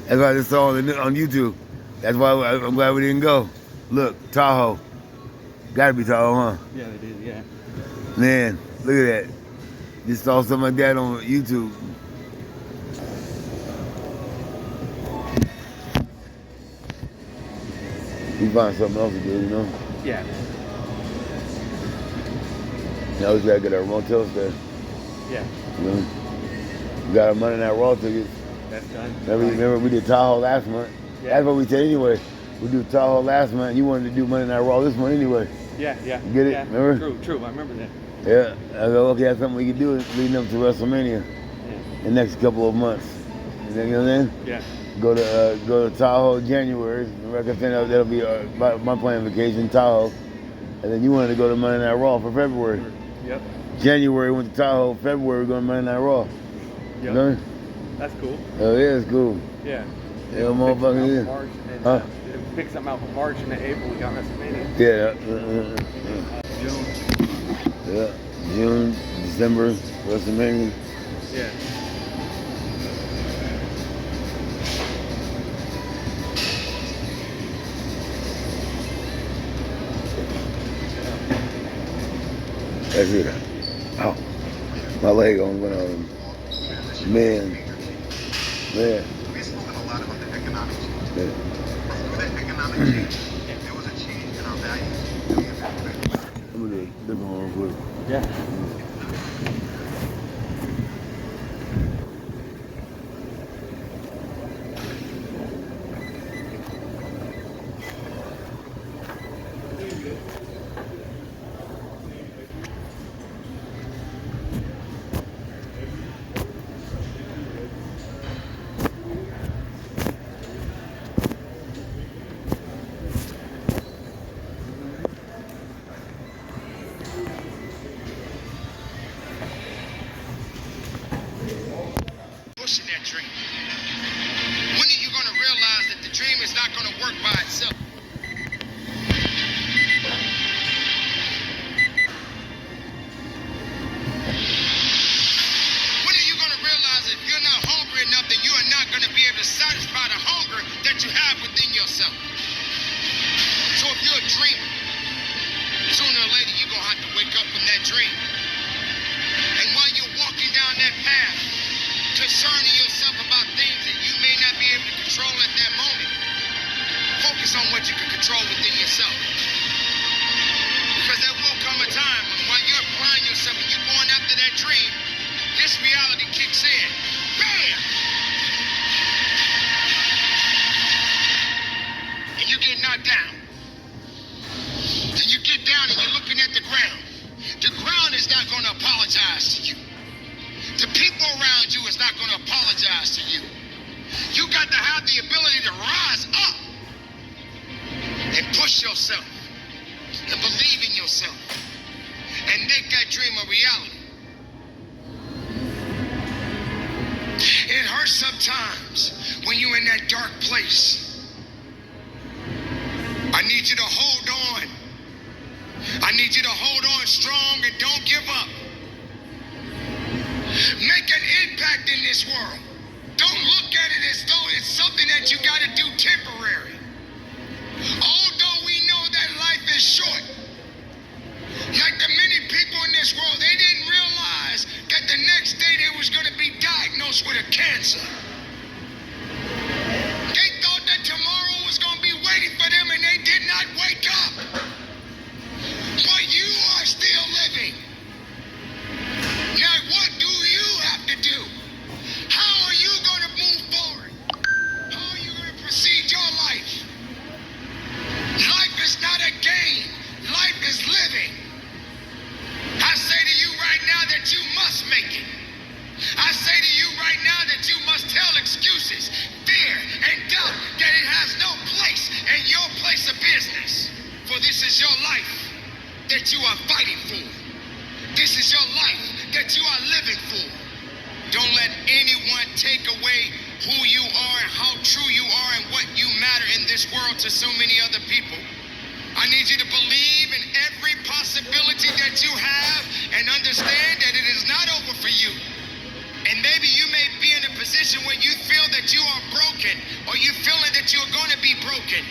That's why I just saw on YouTube. That's why I'm glad we didn't go. Look, Tahoe. Gotta be Tahoe, huh? Yeah, it is, yeah. Man, look at that. Just saw something like that on YouTube. You find something else to do, you know? Yeah. Now we gotta get our motel stay. Yeah. You know? We got our Monday Night Raw tickets. That's done. Remember we did Tahoe last month? Yeah. That's what we said anyway. We do Tahoe last month. You wanted to do Monday Night Raw this month anyway. Yeah, yeah. You get it? Yeah. Remember? True. I remember that. Yeah. I go, okay, that's something we can do leading up to WrestleMania Yeah. the next couple of months. You know what I'm saying? Yeah. Go to Tahoe January. Like I said, that'll be my planned vacation, Tahoe. And then you wanted to go to Monday Night Raw for February. Yep. January went to Tahoe. February we're going to Monday Night Raw. Yep. You know? That's cool. Oh yeah, it's cool. Yeah. Yeah, motherfucker. Yeah. March and, Huh? pick something out for March and then April. We got WrestleMania. Yeah. June. Yeah. June, December, WrestleMania. Yeah. That's it. Oh, my leg on one of them. Man. We've spoken a lot about the economic change. Yeah. Through that economic change, there was a change in our values that we have to respect. I'm gonna do a different one real quick. Yeah. Pushing that dream. When are you going to realize that the dream is not going to work by itself? When are you going to realize if you're not hungry enough, that you are not going to be able to satisfy the hunger that you have within yourself? So if you're a dreamer, sooner or later you're going to have to wake up from that dream. And while you're walking down that path, concerning yourself about things that you may not be able to control at that moment, focus on what you can control within yourself. Because there will come a time when while you're applying yourself and you're going after that dream, this reality kicks in. Bam! And you get knocked down. And you get down and you're looking at the ground. The ground is not going to apologize to you. The people around you is not going to apologize to you. You got to have the ability to rise up and push yourself and believe in yourself and make that dream a reality. It hurts sometimes when you're in that dark place. I need you to hold on. I need you to hold on strong and don't give up. Make an impact in this world. Don't look at it as though it's something that you got to do temporary. Although we know that life is short, like the many people in this world, they didn't realize that the next day they was going to be diagnosed with a cancer. They thought that tomorrow was going to be waiting for them, and they did not wake up. But you are still living. Now, what do you have to do? How are you going to move forward? How are you going to proceed your life? Life is not a game. Life is living. I say to you right now that you must make it. I say to you right now that you must tell excuses, fear, and doubt that it has no place in your place of business. For this is your life that you are fighting for. This is your life that you are living for. Don't let anyone take away who you are and how true you are and what you matter in this world to so many other people. I need you to believe in every possibility that you have and understand that it is not over for you. And maybe you may be in a position where you feel that you are broken. broken, or you feeling that you're going to be broken.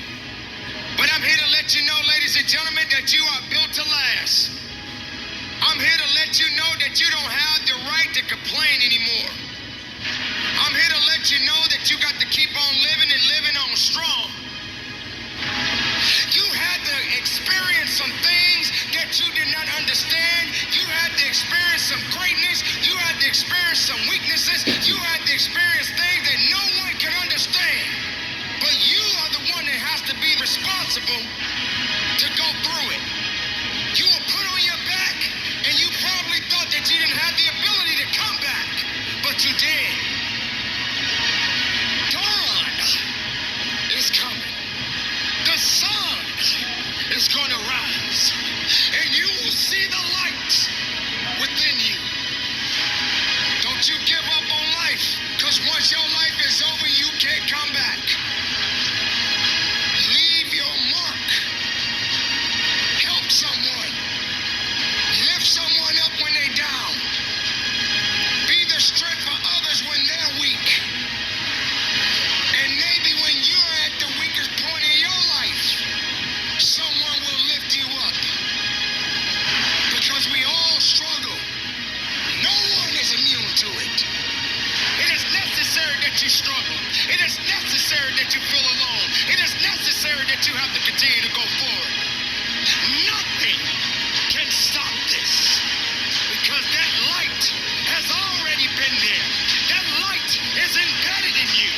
But I'm here to let you know, ladies and gentlemen, that you are built to last. I'm here to let you know that you don't have the right to complain anymore. I'm here to let you know that you got to keep on living and living on strong. You had to experience some things that you did not understand. You had to experience some greatness. You had to experience some weaknesses. You had to experience things that no one can understand. But you are the one that has to be responsible to go through it. You were put on your back, and you probably thought that you didn't have the ability to come back, but you did. Dawn is coming. The sun is going to rise, and you will see the light within you. Don't you give up on life, because once your life is over, you can't come back. Leave your mark. Help someone. Lift someone up when they're down. Be the strength for others when they're weak. And maybe when you're at the weakest point in your life, someone will lift you up. Because we all struggle. No one is immune to it. It is necessary that you struggle. It is necessary that you feel alone. It is necessary that you have to continue to go forward. Nothing can stop this. Because that light has already been there. That light is embedded in you.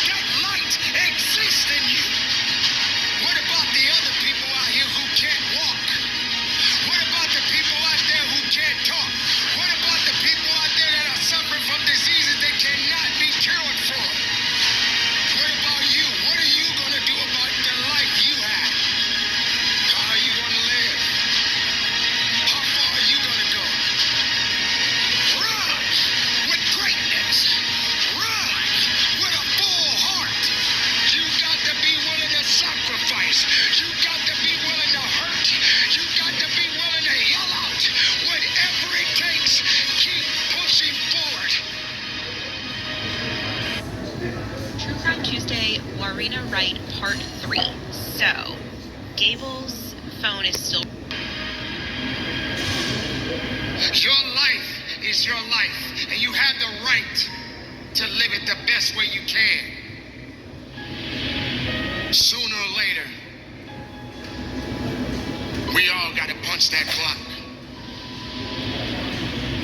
That light exists in you. What about the other people out here who can't walk? What about the people out there who can't talk? What about the people out there that are suffering from diseases that cannot be cured for? What about you? What are you going to do about the life you have? How are you going to live? How far are you going to go? Run with greatness. Run with a full heart. You got to be willing to sacrifice. You got to be willing to hurt. You got to be willing to yell out. Whatever it takes, keep pushing forward. True Crime Tuesday, Warina Wright, Part 3. So, Gable's phone is still... Your life is your life, and you have the right to live it the best way you can. Sooner or later, we all got to punch that clock.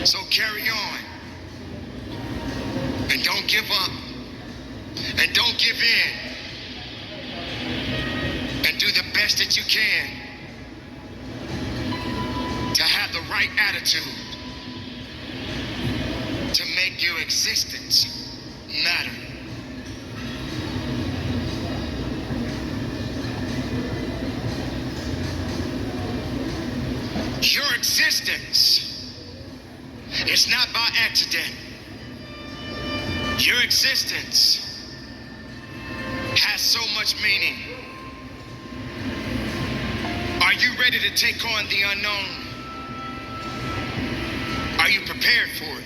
So carry on. And don't give up. And don't give in. And do the best that you can to have the right attitude to make your existence matter. Your existence is not by accident. Your existence has so much meaning. Are you ready to take on the unknown? Are you prepared for it?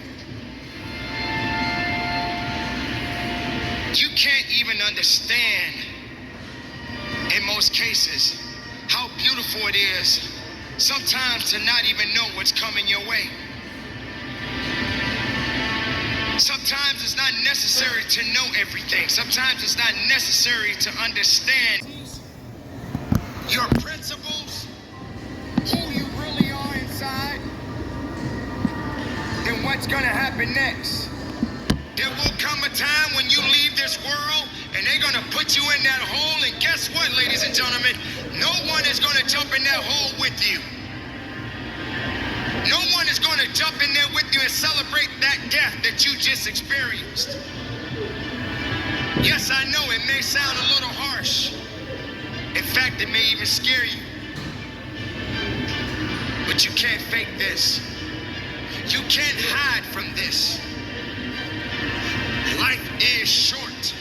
You can't even understand, in most cases, how beautiful it is sometimes to not even know what's coming your way. Sometimes it's not necessary to know everything. Sometimes it's not necessary to understand your principles, who you really are inside, then what's gonna happen next. There will come a time when you leave this world and they're gonna put you in that hole, and guess what, ladies and gentlemen? No one is gonna jump in that hole with you. No one is gonna jump in there with you and celebrate that death that you just experienced. Yes, I know it may sound a little harsh. In fact, it may even scare you. But you can't fake this. You can't hide from this. Life is short.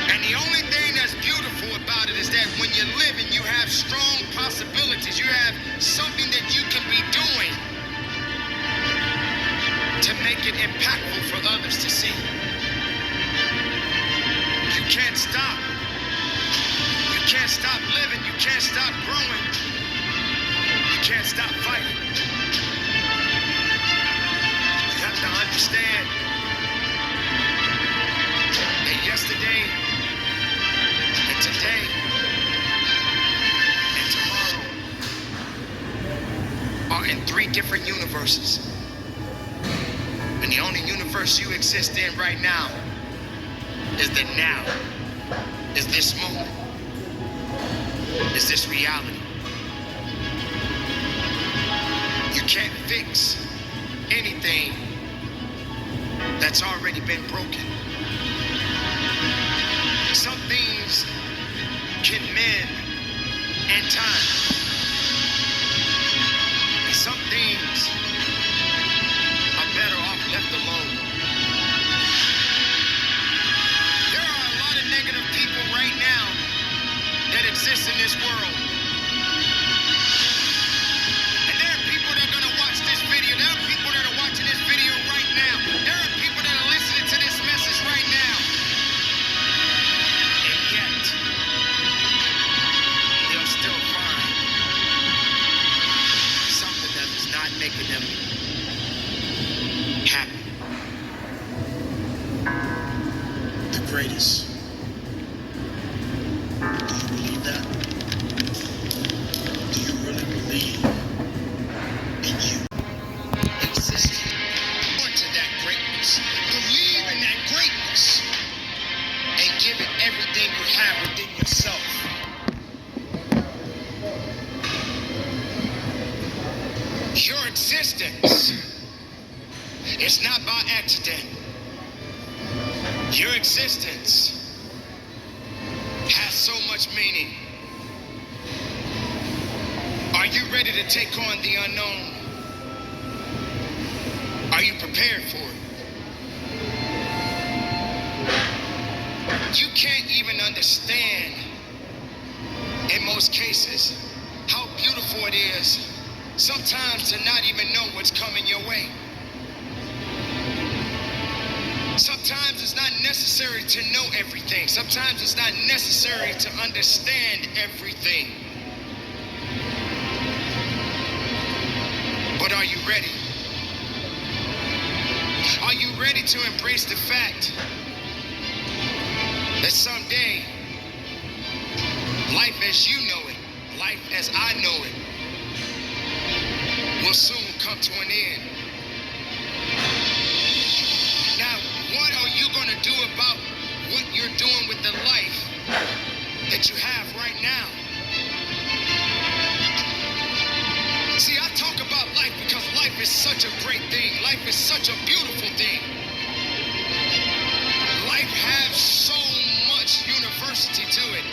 And the only thing that's beautiful about it is that when you're living, you have strong possibilities. You have something that you can be doing to make it impactful for others to see. can't stop. You can't stop living. You can't stop growing. You can't stop fighting. You have to understand that yesterday and today and tomorrow are in 3 different universes. And the only universe you exist in right now is the now, is this moment, is this reality. You can't fix anything that's already been broken. Some things can mend in time. And some things are better off left alone. There are a lot of negative people right now that exist in this world. And there are people that are going to watch this video. There are people that are watching this video right now. There are people that are listening to this message right now. And yet, they'll still find something that is not making them happy. The greatest. Do you believe that? Do you really believe in you existing? On to that greatness. Believe in that greatness. And give it everything you have within yourself. Your existence is not by accident. Your existence has so much meaning. Are you ready to take on the unknown? Are you prepared for it? You can't even understand, in most cases, how beautiful it is sometimes to not even know what's coming your way. Sometimes it's not necessary to know everything. Sometimes it's not necessary to understand everything. But are you ready? Are you ready to embrace the fact that someday, life as you know it, life as I know it, will soon come to an end? Now, what are you going to do about what you're doing with the life that you have right now? See, I talk about life because life is such a great thing. Life is such a beautiful thing. Life has so much university to it.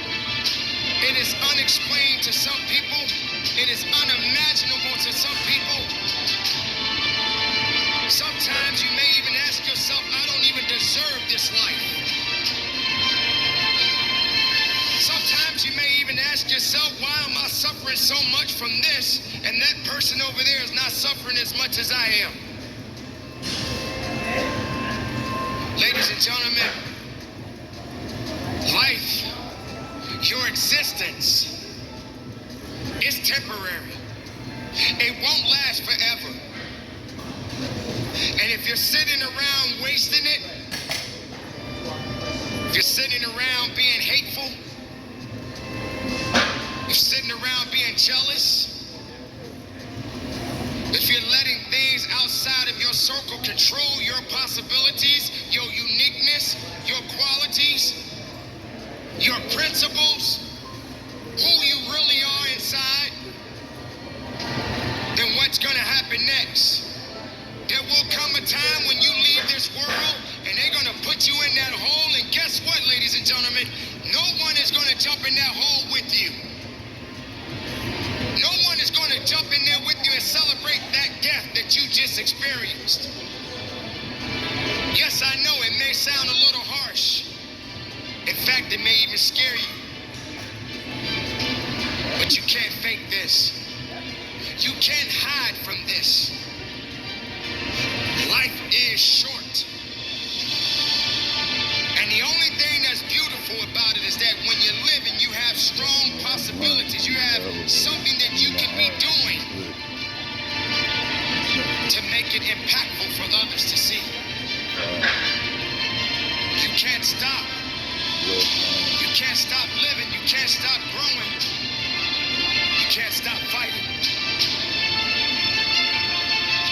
It is unexplained to some people. It is unimaginable to some people. Sometimes you may even ask yourself, I don't even deserve this life. Sometimes you may even ask yourself, why am I suffering so much from this and that person over there is not suffering as much as I am? Ladies and gentlemen, life, your existence, is temporary. It won't last forever. And if you're sitting around wasting it, if you're sitting around being hateful, you're sitting around being jealous, if you're letting things outside of your circle control your possibilities, your uniqueness, your qualities, your principles, who you really are inside, then what's gonna happen next? There will come a time when you leave this world and they're gonna put you in that hole, and guess what, ladies and gentlemen? No one is gonna jump in that hole with you. No one is gonna jump in there with you and celebrate that death that you just experienced. Yes, I know it may sound a little harsh. In fact, it may even scare you. But you can't fake this. You can't hide from this. Life is short. And the only thing that's beautiful that when you're living, you have strong possibilities. You have something that you can be doing to make it impactful for others to see. You can't stop. You can't stop living. You can't stop growing. You can't stop fighting.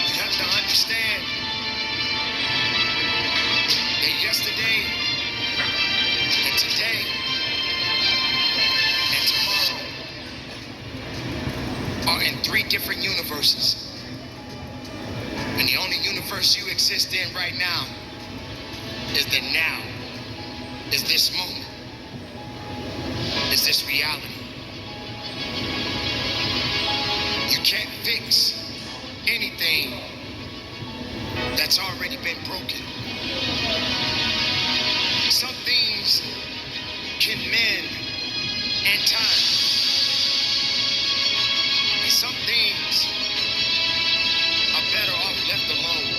You have to understand that yesterday and today and tomorrow are in 3 different universes. And the only universe you exist in right now is the now, is this moment, is this reality. You can't fix anything that's already been broken. Some things can mend in time. And some things are better off left alone.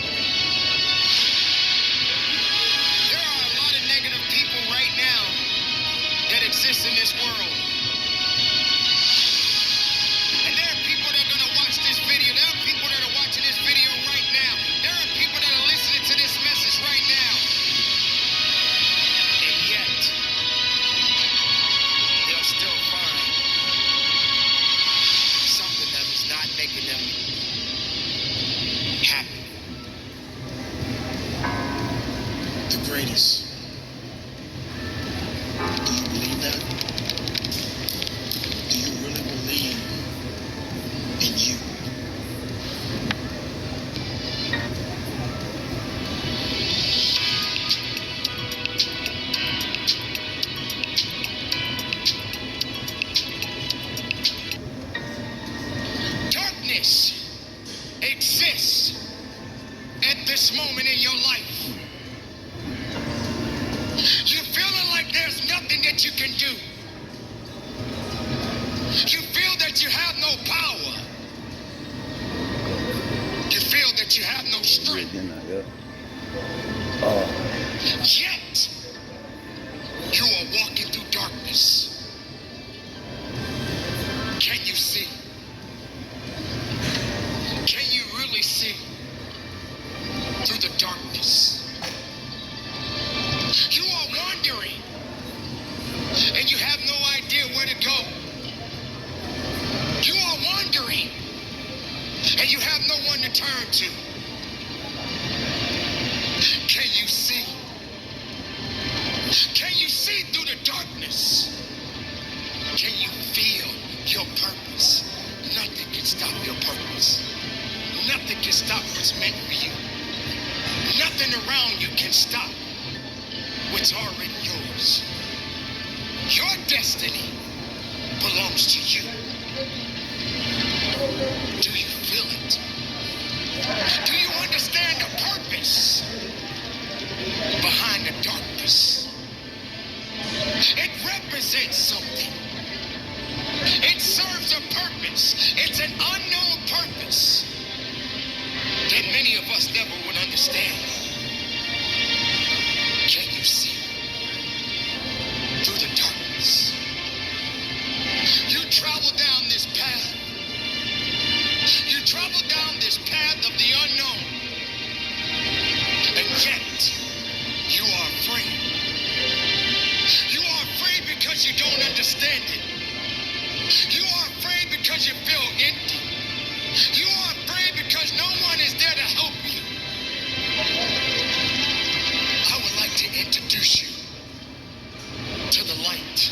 There are a lot of negative people right now that exist in this world. And there are people that are going to watch this video. There are people that are watching this video right now. There are people that are listening to this message right now. And yet, they'll still find something that is not making them happy. The greatest. Do you believe that? Do you really believe in you? Darkness exists at this moment in your life. You're feeling like there's nothing that you can do. You feel that you have no power. You feel that you have no strength. Yet, you are walking through darkness. Can you see? Can you really see through the darkness? You are wandering, and you have no idea where to go. You are wandering, and you have no one to turn to. Can you see? Can you see through the darkness? Can you feel your purpose? Nothing can stop your purpose. Nothing can stop what's meant for you. Nothing around you can stop what's already yours. Your destiny belongs to you. Do you feel it? Do you understand the purpose behind the darkness? It represents something. It serves a purpose. It's an unknown purpose that many of us never would understand. Can you see through the darkness? You travel down this path. You travel down this path of the unknown. And yet, you are afraid. You are afraid because you don't understand it. You are afraid because you feel empty. You are afraid because no one is there to help you. I would like to introduce you to the light,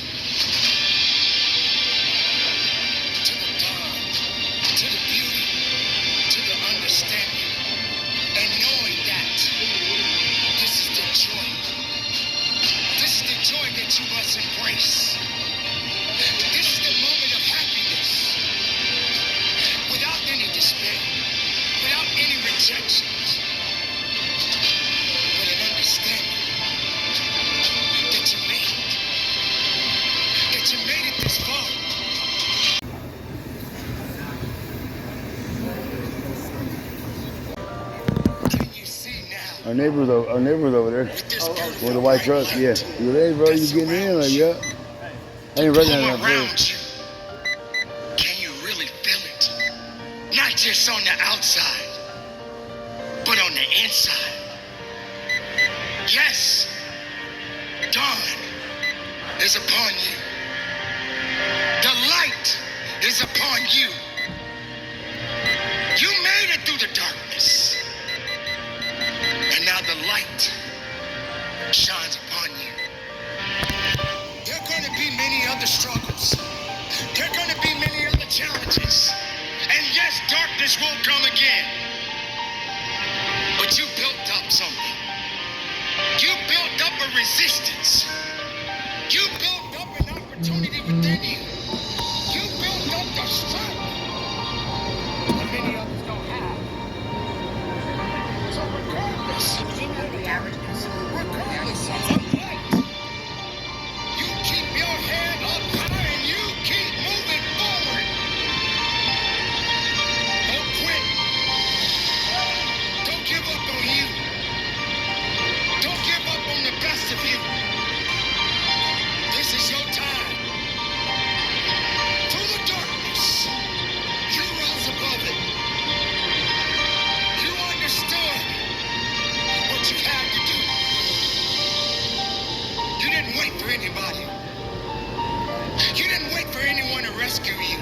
to the dawn, to the beauty, to the understanding, and knowing that this is the joy. This is the joy that you must embrace. This is the moment of happiness, without any despair, without any rejections, but an understanding that you made it, that you made it this far. Can you see now? Our neighbors over there This beautiful with the white truck. light Yeah. You there, bro? You getting in? Like, yeah. I ain't recognize pull that around first. you. Can you really feel it? Not just on the outside, but on the inside. Yes, dawn is upon you. The light is upon you. You made it through the darkness. And now the light shines upon you. There are going to be many other struggles. There are going to be many other challenges. And yes, darkness will come again. But you built up something. You built up a resistance. You built up an opportunity within you. You built up the strength that many others don't have. So regardless of the light, you keep your head up high and you keep moving forward. Don't quit. Don't give up on you. Don't give up on the best of you. This is your time. Through the darkness, you rose above it. You understood what you had to do. You didn't wait for anybody. You didn't wait for anyone to rescue you.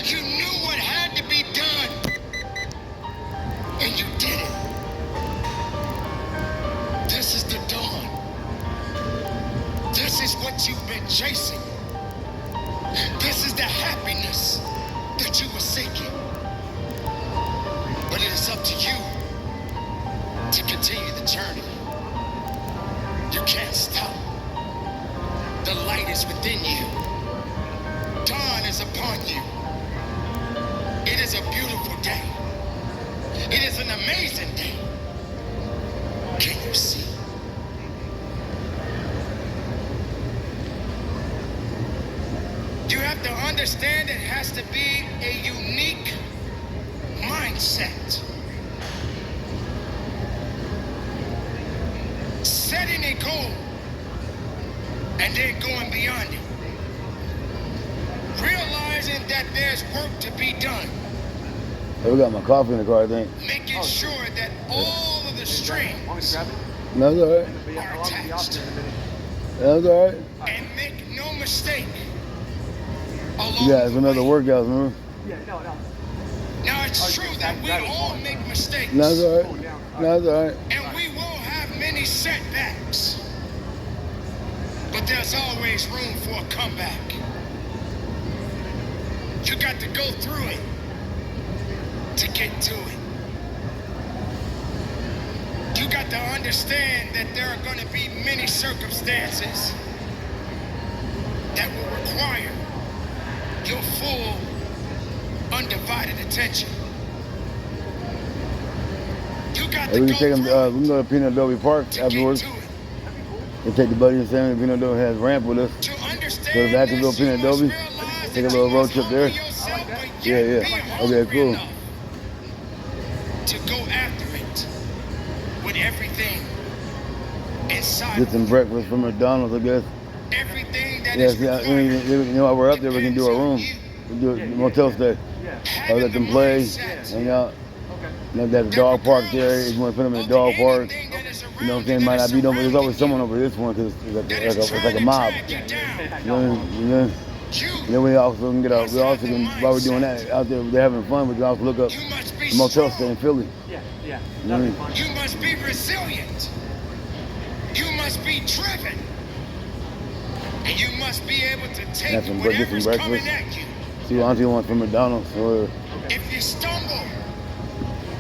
You knew what had to be done. And you did it. This is the dawn. This is what you've been chasing. This is the happiness that you were seeking. But it is up to you to continue the journey. You can't stop. The light is within you. Dawn is upon you. It is a beautiful day. It is an amazing day. Can you see? You have to understand it has to be a unique mindset. Setting a goal and then going beyond it. Realizing that there's work to be done. Hey, we got my coffee in the car, I think. Making sure that all of the strings Want me to grab it? No, it's all right. I'll be off here in a minute. That's all right. and make no mistake. Along You got the some other way. workouts, remember? Yeah, no. Now it's true that we all make mistakes. No, it's all right. No, it's all right. And we will have many setbacks. But there's always room for a comeback. You got to go through it to get to it. You got to understand that there are going to be many circumstances that will require your full, undivided attention. You got Hey, to we go can take them. through We can go to Peanut Adobe Park to afterwards. get to it. We take the buddy and Sammy. Peanut Adobe has ramp with us. To understand Go to Vacaville, this, you Peanut must Adobe. realize Take a that little you road must trip there. humble yourself, but Yeah, yet yeah. be Okay, hungry cool. enough to go after it with everything inside. Get some breakfast from McDonald's, I guess. Everything that Yeah, is see, I required. mean, you know, while we're up there, we can do a room. We do a motel stay. Yeah. I'll let them play, hang out. Okay. You know, there's a dog park there. If you want to put them in the dog park, you know what I'm saying? Might not be no, but there's always someone over this one because it's like a mob. You know, and then we also can get out. We also can, while we're doing that out there, they're having fun. We can also look up You must be a motel strong. stay in Philly. Yeah, yeah. You know what I mean? That'd be fun. You must be resilient. You must be driven. And you must be able to take Have some whatever's breakfast. coming at you. See what Auntie wants from McDonald's. Or, If you stumble,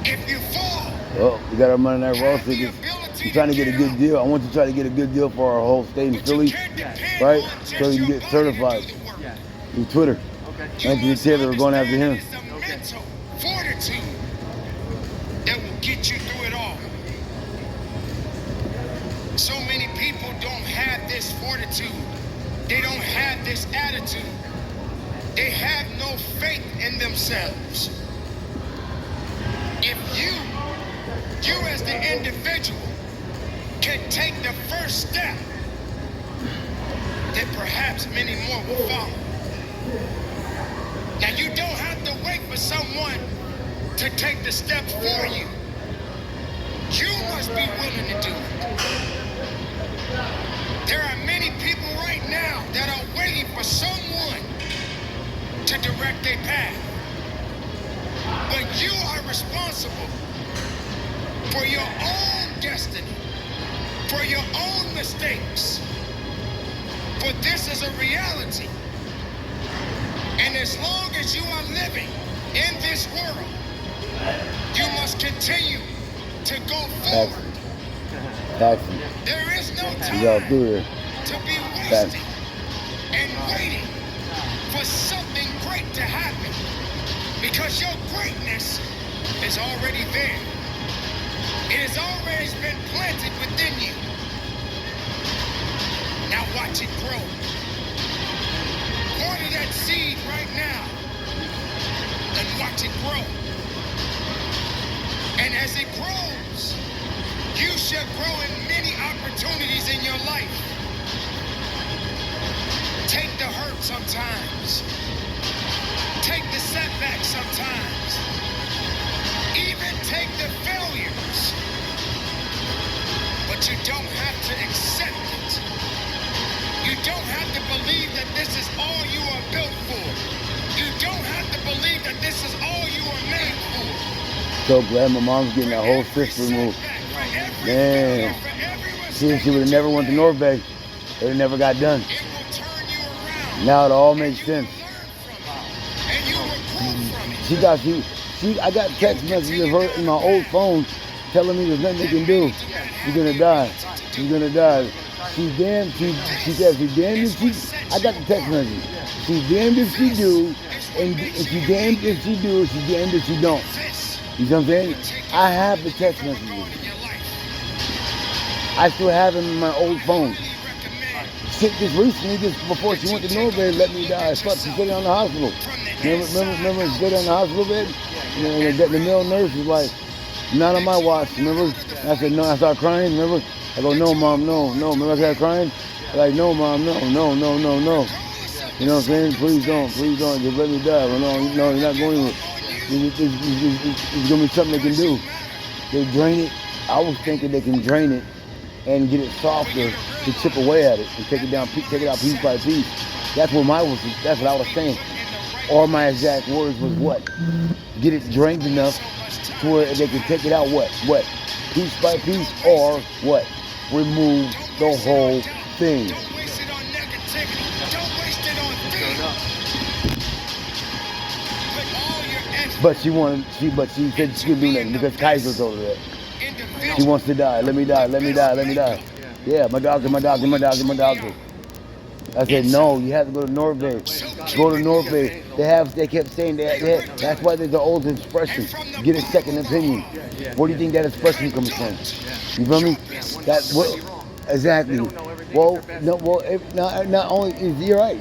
if you fall, oh, we got our Monday Night Raw have the tickets. ability I'm trying to get a get good up. deal. I want you to try to get a good deal for our whole state in But you Philly, can't depend right? on just So you can your get body to do certified the work. Yeah. through Twitter. Okay. You Anthony must Taylor, we're going after him. understand It's the mental fortitude that will get you through it all. So many people don't have this fortitude. They don't have this attitude. They have no faith in themselves. If you as the individual can take the first step, then perhaps many more will follow. Now, you don't have to wait for someone to take the step for you. You must be willing to do it. There are many people right now that are waiting for someone to direct their path. But you are responsible for your own destiny, for your own mistakes. For this is a reality. And as long as you are living in this world, you must continue to go forward. Taxi. There is no Y'all time through there. to be wasting and waiting for something great to happen, because your greatness is already there. It has always been planted within you. Now watch it grow. Water that seed right now and watch it grow. And as it grows, you shall grow in many opportunities in your life. Take the hurt sometimes. Take the setbacks sometimes. Even take the failures. But you don't have to accept it. You don't have to believe that this is all you are built for. You don't have to believe that this is all you are made for. So glad my mom's getting that whole cyst removed. Man, she would have never went to North Bay. It would have never got done. Now it all makes sense. I got text messages of her in my old phone telling me there's nothing they can do. She's gonna die. She's gonna die. She's damned. She said she's damned if she. I got the text message. She's damned if she do, and she's damned if she do. She's damned if she don't. You know what I'm saying? I have the text messages. I still have them in my old phone. Shit, just recently, just before she went to North Bay, let me die. Fuck, she stayed on the hospital. Remember she stayed on the hospital bed? And the male nurse was like, not on my watch. Remember? I said, no, I started crying. Remember? I go, no, mom, no. Remember I started crying? Like, no, mom, no. You know what I'm saying? Please don't. Just let me die. Well, no, you're not going to. It's going to be something they can do. They drain it. I was thinking they can drain it and get it softer to chip away at it and take it out piece by piece. That's what I was saying. Or my exact words was what? Get it drained enough to where they can take it out what? Piece by piece, or what? Remove the whole thing. Don't waste it on negativity. Don't waste it on things. Put all your effort But she said she couldn't do nothing because Kaiser told her that. She wants to die. Let me die. Yeah, my doctor. I said, no, you have to go to North Bay. Go to North Bay. They kept saying that. That's why there's the old expression. Get a second opinion. Where do you think that expression comes from? You feel me? Exactly. Not only, you're right.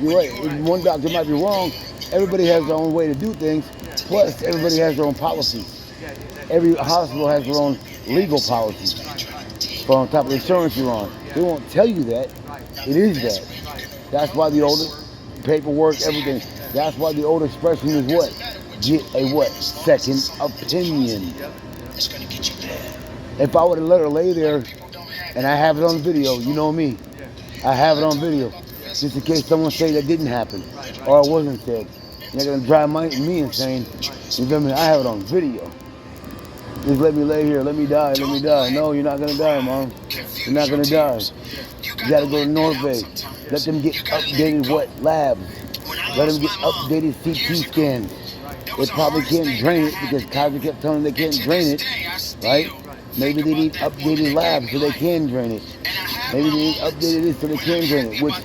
One doctor might be wrong. Everybody has their own way to do things. Plus, everybody has their own policies. Every hospital has their own legal policies. But on top of the insurance you're on. They won't tell you that. It is that. That's why the older paperwork, everything. That's why the old expression is what? Get a what? Second opinion. If I would have let her lay there, and I have it on video, you know me. I have it on video. Just in case someone say that didn't happen. Or it wasn't said. They're going to drive me insane. You feel me? I have it on video. Just let me lay here. Let me die. No, you're not going to die, Mom. You're not going to die. You got to go to North Bay. Let them get updated labs. Let them get updated CT scans. They probably can't drain it because Kaiser kept telling them they can't drain it, right? Maybe they need updated labs so they can drain it. Maybe they need updated this so they can drain it, which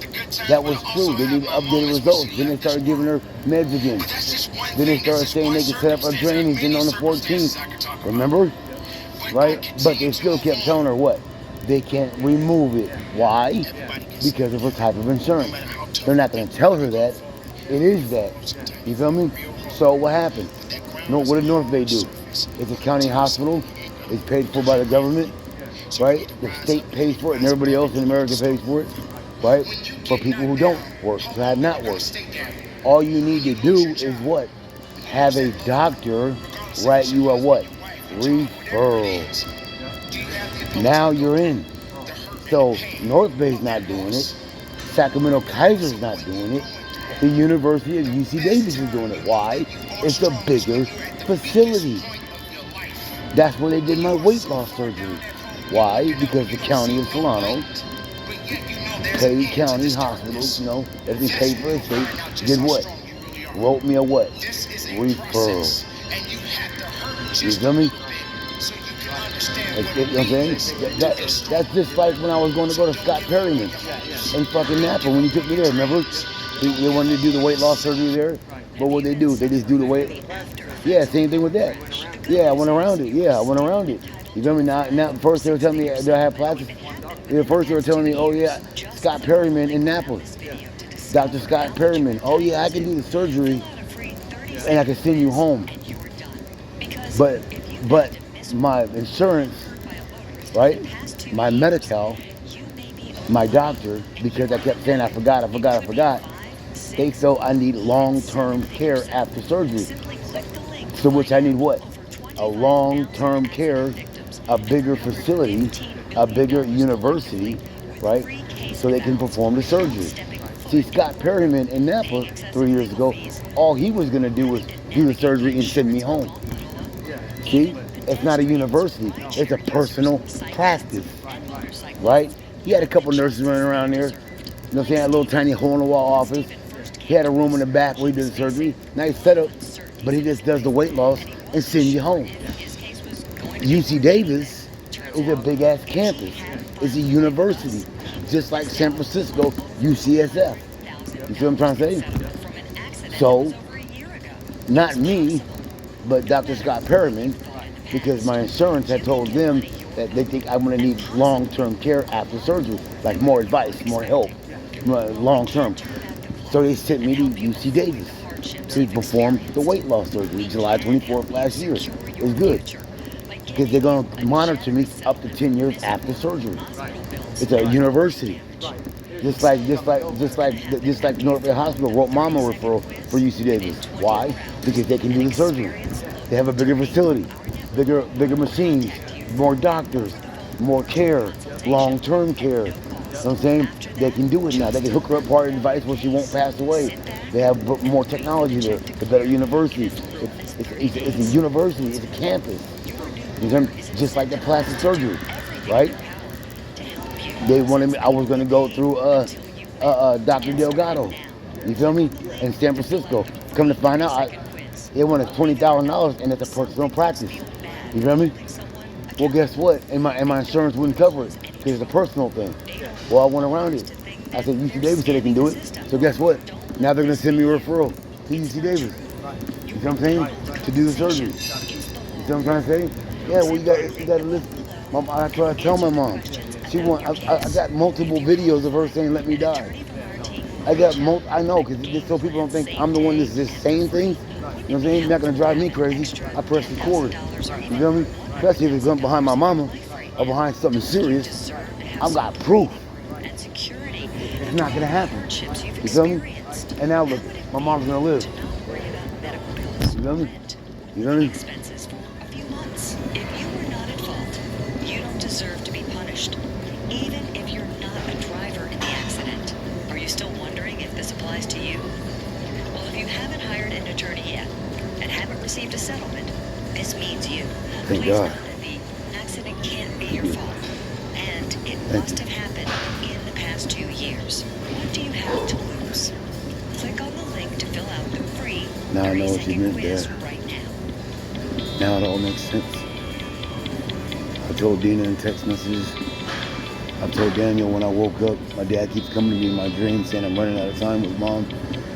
that was true. They need updated results. Then they started giving her meds again. Then they started saying they could set up a drainage and on the 14th. Remember? Right? But they still kept telling her what? They can't remove it. Why? Because of her type of insurance. They're not going to tell her that. It is that. You feel me? So what happened? What did North Bay do? It's a county hospital. It's paid for by the government, right? The state pays for it and everybody else in America pays for it. right? For people who don't work, who have not worked. All you need to do is what? Have a doctor write you a what? Referral. Now you're in. So North Bay's not doing it. Sacramento Kaiser's not doing it. The University of UC Davis is doing it. Why? It's a bigger facility. That's where they did my weight loss surgery. Why? Because the county of Solano, paid county hospitals, you know, everything paid for the state, did what? Wrote me a what? Referral. You feel me? You know what I'm saying? That's just like when I was going to go to Scott Perryman in fucking Napa when he took me there. Remember? They wanted to do the weight loss surgery there. But what they do? They just do the weight. Yeah, same thing with that. Yeah, I went around it. You feel me? Now first they were telling me that I had plastic. First they were telling me, oh yeah, Scott Perryman in Napa. Dr. Scott Perryman. Oh yeah, I can do the surgery and I can send you home. But my insurance, right? My Medi-Cal, my doctor, because I kept saying I forgot. They felt I need long-term care after surgery. So which I need what? A long-term care, a bigger facility, a bigger university, right? So they can perform the surgery. See, Scott Perryman in Napa 3 years ago, all he was gonna do was do the surgery and send me home. See, it's not a university, it's a personal practice, right? He had a couple nurses running around there, you know what I'm saying, a little tiny hole-in-the-wall office. He had a room in the back where he did the surgery, nice setup, but he just does the weight loss and sends you home. UC Davis is a big-ass campus. It's a university, just like San Francisco, UCSF. You see what I'm trying to say? So, not me, but Dr. Scott Perryman, because my insurance had told them that they think I'm going to need long-term care after surgery, like more advice, more help, long-term. So they sent me to UC Davis to perform the weight loss surgery July 24th last year. It was good because they're going to monitor me up to 10 years after surgery. It's a university. Just like North Bay Hospital wrote Mama referral for UC Davis. Why? Because they can do the surgery. They have a bigger facility, bigger machines, more doctors, more care, long-term care. You know what I'm saying? They can do it now. They can hook her up part of the device where she won't pass away. They have more technology there. It's a better university. It's a university. It's a campus. You know, just like the plastic surgery, right? They wanted me. I was going to go through Dr. Delgado. You feel me? In San Francisco. Come to find out, they wanted $20,000 and it's a personal practice. You feel me? Well, guess what? And my insurance wouldn't cover it because it's a personal thing. Well, I went around it. I said, UC Davis said they can do it. So guess what? Now they're going to send me a referral to UC Davis. You know what I'm saying? To do the surgery. You know what I'm trying to say? Yeah, well, you got to listen. I try to tell my mom. I got multiple videos of her saying, let me die. I know, because just so people don't think I'm the one that's just saying things. You know what I'm saying? It's not going to drive me crazy. I press record. You feel me? Especially if it's going behind my mama or behind something serious. I've got proof. It's not going to happen. You feel me? And now look, my mom's going to live. You feel me? You feel me? If you were not at fault, you don't deserve to be punished, even if you're not a driver in the accident. Are you still wondering if this applies to you? Well, if you haven't hired an attorney yet and haven't received a settlement, this means you. Thank Please God. know that the accident can't be your fault, and it must have happened in the past 2 years. What do you have to lose? Click on the link to fill out the free Now I know what you 3-second meant quiz there. right now. Now it all makes sense. I told Dina in text messages. I told Daniel when I woke up, my dad keeps coming to me in my dream saying I'm running out of time with mom.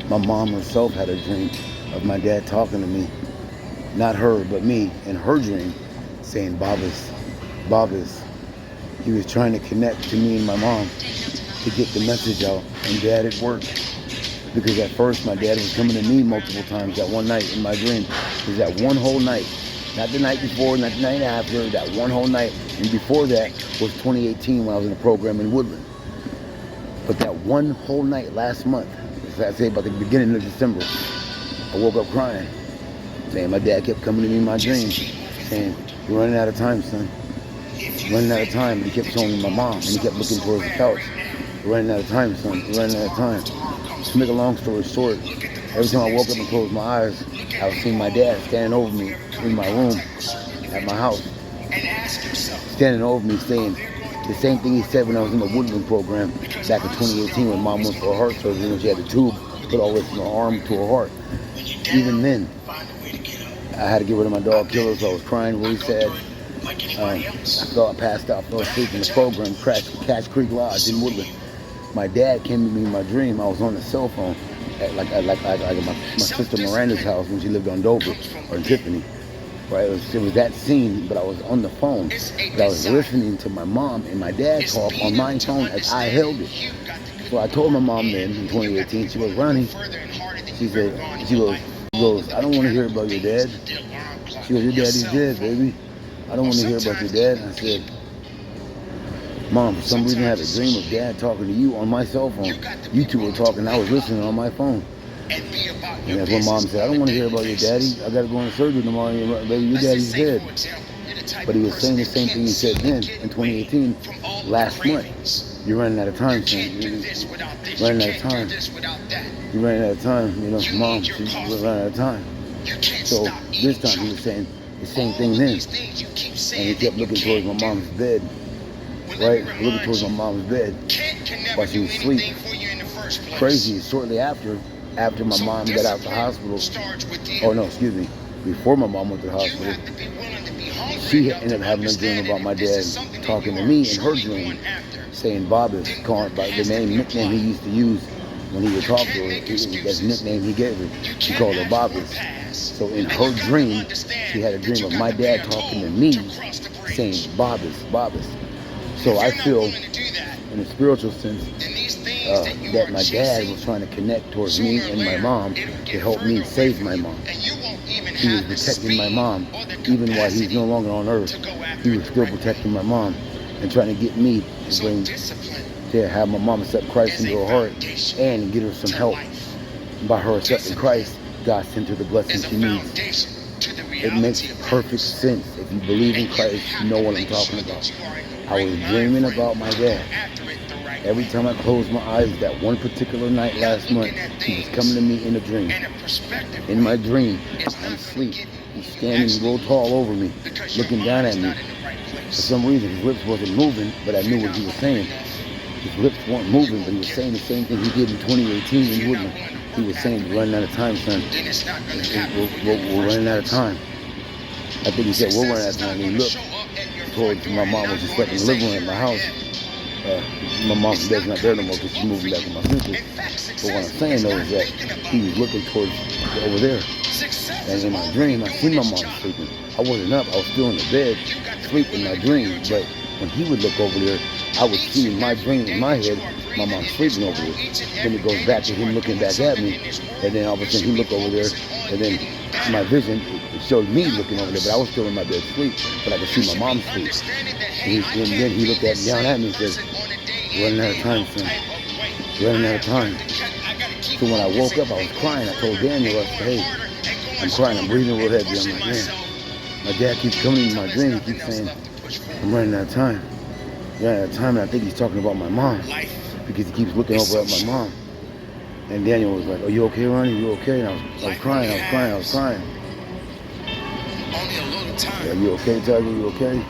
My mom herself had a dream of my dad talking to me. Not her, but me, in her dream, saying, Babas. He was trying to connect to me and my mom to get the message out. And Dad at work. Because at first my dad was coming to me multiple times that one night in my dream. It was that one whole night. Not the night before, not the night after, that one whole night. And before that was 2018 when I was in a program in Woodland. But that one whole night last month, I'd say about the beginning of December, I woke up crying, saying my dad kept coming to me in my dreams, saying, "You're running out of time, son. You're running out of time." And he kept showing me my mom, and he kept looking towards the couch. "You're running out of time, son. You're running out of time." To make a long story short, every time I woke up and closed my eyes, I was seeing my dad standing over me in my room at my house, standing over me saying the same thing he said when I was in the Woodland program back in 2018 when Mom went for a heart surgery and she had the tube put all the way from her arm to her heart. Even then, I had to get rid of my dog Killer, so I was crying really sad. I passed out, fell asleep in the program, Cache Creek Lodge in Woodland. My dad came to me in my dream. I was on the cell phone at my sister Miranda's house when she lived on Dover or in Tiffany. Right, it was that scene, but I was on the phone. But I was listening to my mom and my dad talk on my phone as I held it. So I told my mom then in 2018, she goes, "Ronnie," she goes, "I don't want to hear about your dad." She goes, "Your daddy's dead, baby. I don't want to hear about your dad." And I said, "Mom, for some reason I had a dream of Dad talking to you on my cell phone. You two were talking, I was listening on my phone." And that's when Mom said, "I don't want to hear about your daddy. I got to go into surgery tomorrow. Baby, your daddy's dead." But he was saying the same thing he said then in 2018, last month. "You're running out of time, son. You're running out of time. You're running out of time. You know, Mom, we're running out of time." So this time he was saying the same thing then. And he kept looking towards my mom's bed. Right? Looking towards my mom's bed while she was asleep. Crazy. Shortly after my mom got out of the hospital, before my mom went to the hospital, she ended up having a dream about my dad talking to me in her dream, saying Bobbis, calling by the nickname he used to use when he would talk to her. That's the nickname he gave her. He called her Bobbis. So in her dream, she had a dream of my dad talking to me, saying Bobbis, Bobbis. So I feel, in a spiritual sense, that my dad was trying to connect towards me and my mom to help me save my mom. He was protecting my mom, even while he's no longer on earth. He was still protecting my mom and trying to get me to have my mom accept Christ into her heart and get her some help. By her accepting Christ, God sent her the blessings she needs. It makes perfect sense. If you believe in Christ, you know what I'm talking about. I was dreaming about my dad. Every time I closed my eyes, that one particular night last month, he was coming to me in a dream. In my dream, I'm asleep. He's standing real tall over me, looking down at me. For some reason, his lips wasn't moving, but I knew what he was saying. His lips weren't moving, but he was saying the same thing he did in 2018 in Woodland. He was saying, "We're running out of time, son. We're running out of time." I think he said, "We're running out of time." And he looked towards my mom was just stuck in the living room at my house. My mom's bed's not there no more because she's moving back with my sister. But what I'm saying though is that he was looking towards over there. And in my dream, I seen my mom sleeping. I wasn't up. I was still in the bed, sleeping in my dream. But when he would look over there, I would see in my dream, in my head, my mom sleeping over there. Then it goes back to him looking back at me. And then all of a sudden he looked over there. And then my vision, it showed me looking over there. But I was still in my bed asleep. But I could see my mom sleep. And then he looked down at me and said, "Running out of time, son. Running out of time." So when I woke up, I was crying. I told Daniel, I said, "Hey, I'm crying. I'm breathing real heavy." I'm like, "Man, my dad keeps coming in my dream. He keeps saying, I'm running out of time. Running out of time." And I think he's talking about my mom because he keeps looking over at my mom. And Daniel was like, "Are you okay, Ronnie? You okay?" And I was crying. "Are you okay, Tiger? You okay?"